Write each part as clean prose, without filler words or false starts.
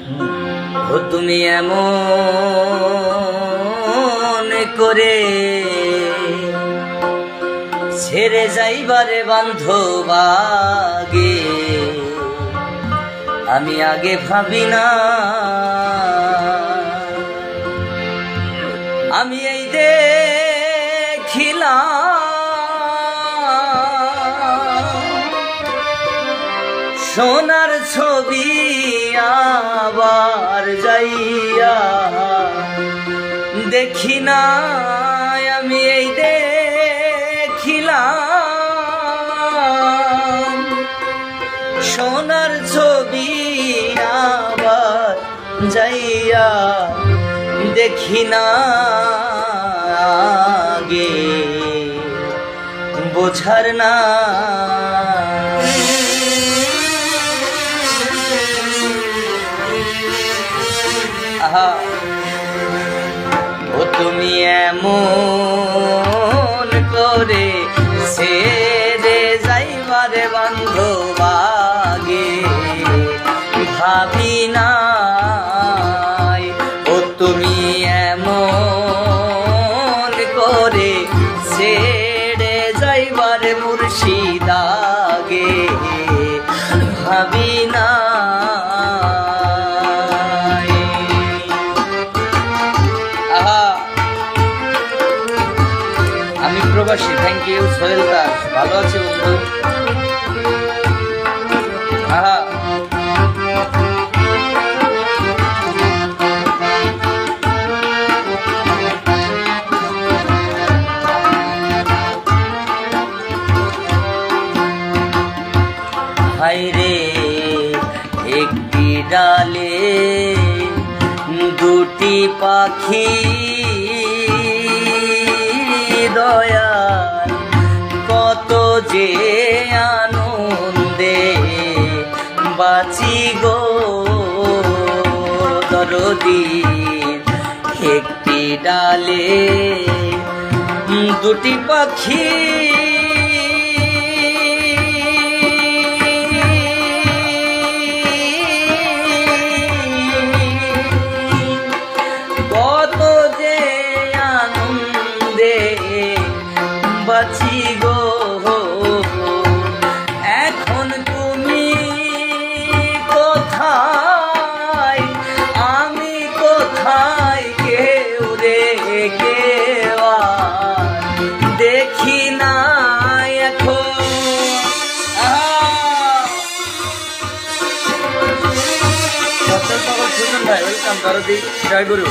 ও তুমি এমন করে ছেড়ে যাইবারে বান্ধব আগে, আমি আগে ভাবি না। আমি এই দেখিলাম সোনার ছবি আবার যাইয়া দেখি না। আমি এই দেখিলাম সোনার ছবি আবার যাইয়া দেখি না। আগে বোঝার না ও তুমি এমন করে ছেড়ে যাইবারে বান্ধব আগে ভাবি নাই। ও তুমি এমন করে ছেড়ে যাইবারে মুর্শিদ আগে ভাবি না। আমি প্রবাসী, থ্যাংক ইউ সোহেল দাস, ভালো আছি বন্ধু। হায়রে একটি ডালে দুটি পাখি দয়াল, কত যে আনন্দে বাঁচি গো দরদি। একটি ডালে দুটি পাখি কত যে আনন্দে বাঁচি গো। এখন তুমি কোথায়, আমি কোথায়, কেউ রে কেউ দেখি না এখন। ভাই ওয়েলকাম দরদি জয় গুরু।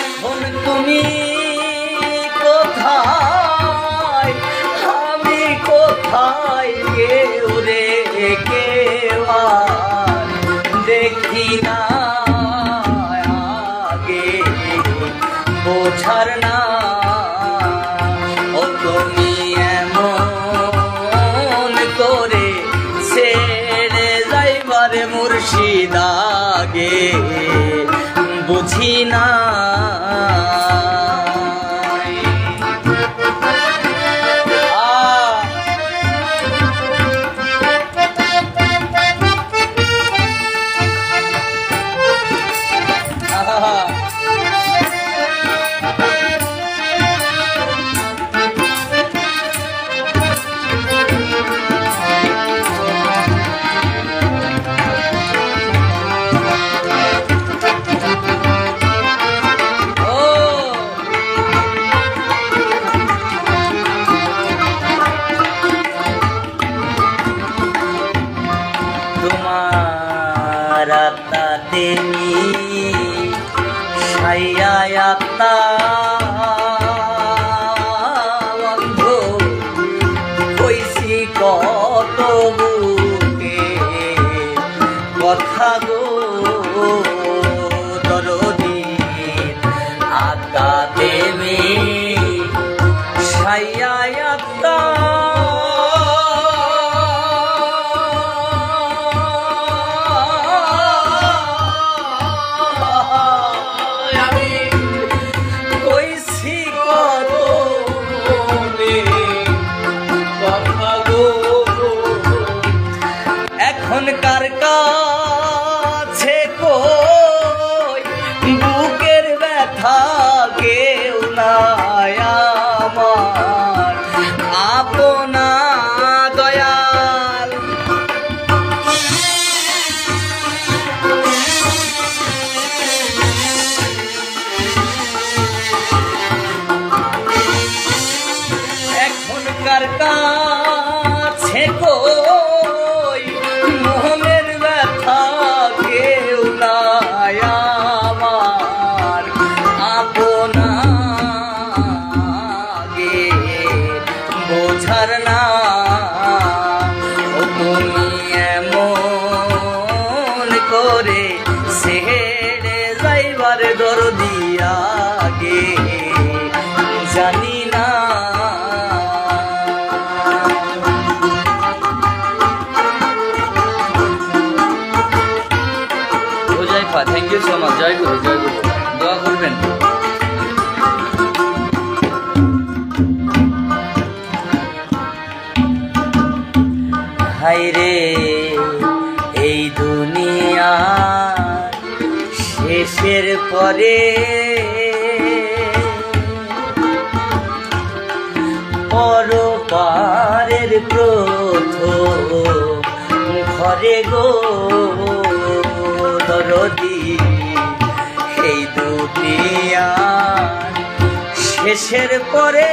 এখন তুমি কোথায়, আমি কোথায়, কেউ রে কেউ দেখি না। আগে বোঝার না ও তুমি এমন করে ছেড়ে যাইবারে মুর্শিদ আগে বুঝি না। তেমি সাইয়াতা বন্ধু কইছি কত বুকে কথা গো দরদি। আতা তেমি সাইয়াতা ইউ সো মাচ। জয় গুরু, জয় গুরু। দোয়া করবেন। হায়রে এই দুনিয়া শেষের পরে পরপারের প্রথম ঘরে গো দরদি, এই দুনিয়া শেষের পরে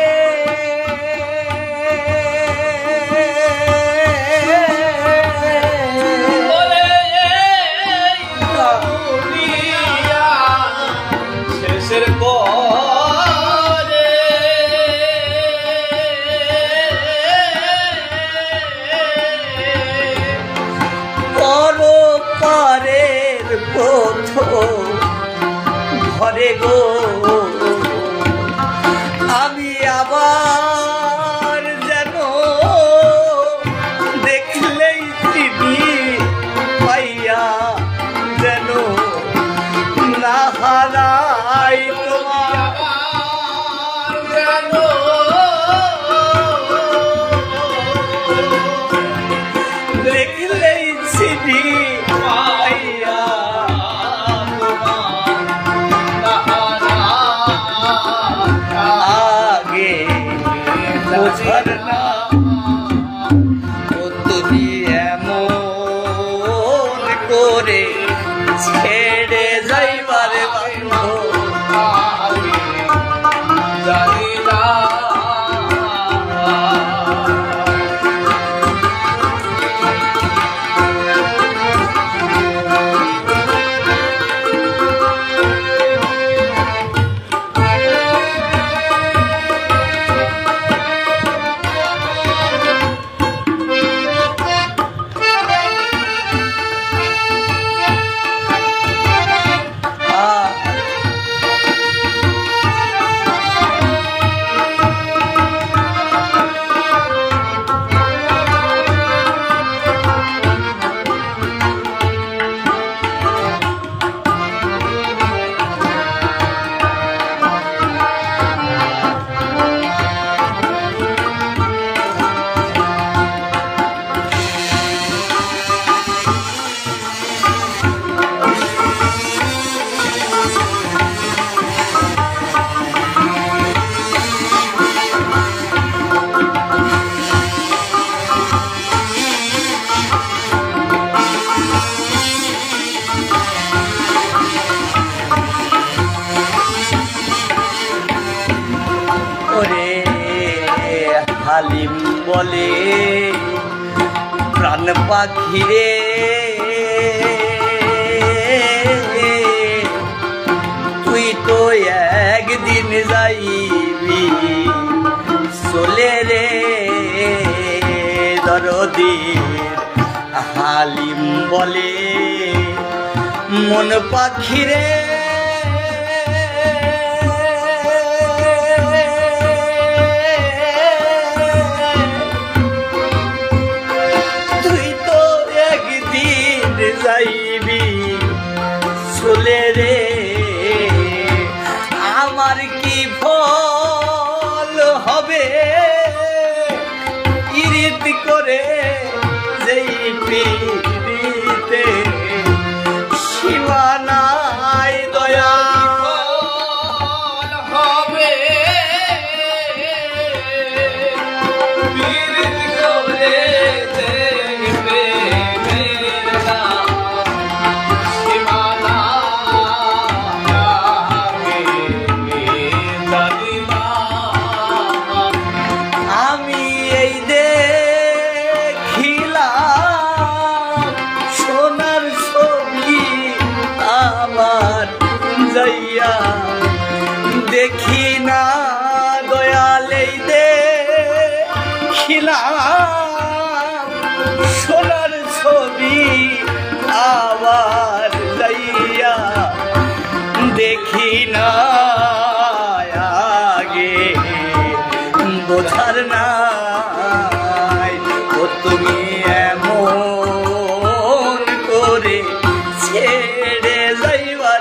ঘরে গো আমি আবার যেন দেখলেই চিনি পাইয়া যেন না হারাই তোমার, যেন দেখলেই চিনি পাইয়া বোঝার না তুমি এমন করে ছেড়ে যাইবারে জানি না। হালিম বলে প্রাণ পাখিরে তুই তো একদিন যাইবি চলে রে দরদি। হালিম বলে মন পাখিরে যাইবি চলে রে, আমার কি ফল হবে ইরিত করে যেই পৃথিবীতে সীমানায় দয়া হবে যাইয়া দেখি না দয়ালেই দেখিলাম সোনার ছবি আবার যাইয়া দেখি না আগে বোঝার নাই ও তুমি এমন করে ছেড়ে যাইবা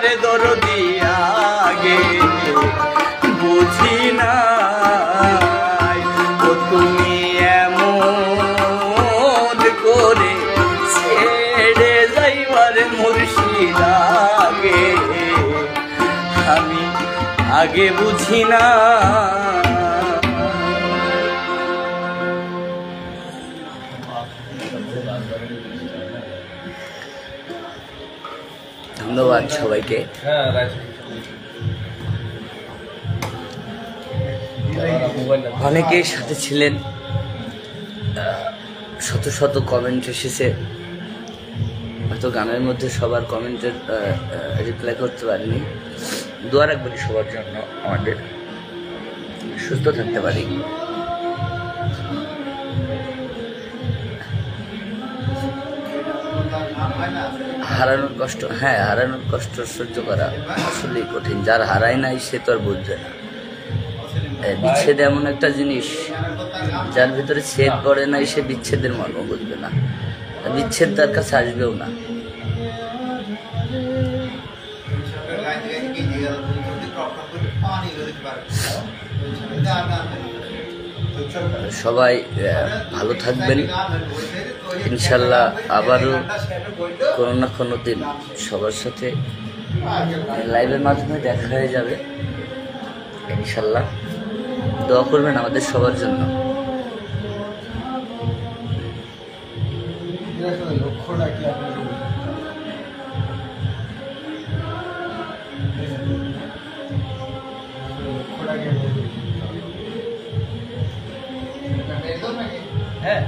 আগে বুঝি না। ধন্যবাদ সবাইকে। অনেকের সাথে ছিলেন, শত শত কমেন্ট এসেছে, হয়তো গানের মধ্যে সবার কমেন্টের রিপ্লাই করতে পারিনি। দোয়া রাখবেন সবার জন্য, আমাদের সুস্থ থাকতে পারি। হারানোর কষ্ট, হ্যাঁ হারানোর কষ্ট সহ্য করা আসলেই কঠিন। যার হারায় নাই সে তো আর বুঝবে না। বিচ্ছেদ এমন একটা জিনিস, যার ভিতরে ছেদ পড়ে নাই সে বিচ্ছেদের মর্ম বুঝবে না, বিচ্ছেদ তার কাছে আসবেও না। সবাই ভালো থাকবেন ইনশাল্লাহ। আবারও কোনো না কোনো দিন সবার সাথে লাইভের মাধ্যমে দেখা হয়ে যাবে ইনশাল্লাহ। দোয়া করবেন আমাদের সবার জন্য। হ্যাঁ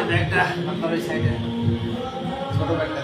ব্যাগটা আপনার ওই সাইডে ছোট ব্যাগটা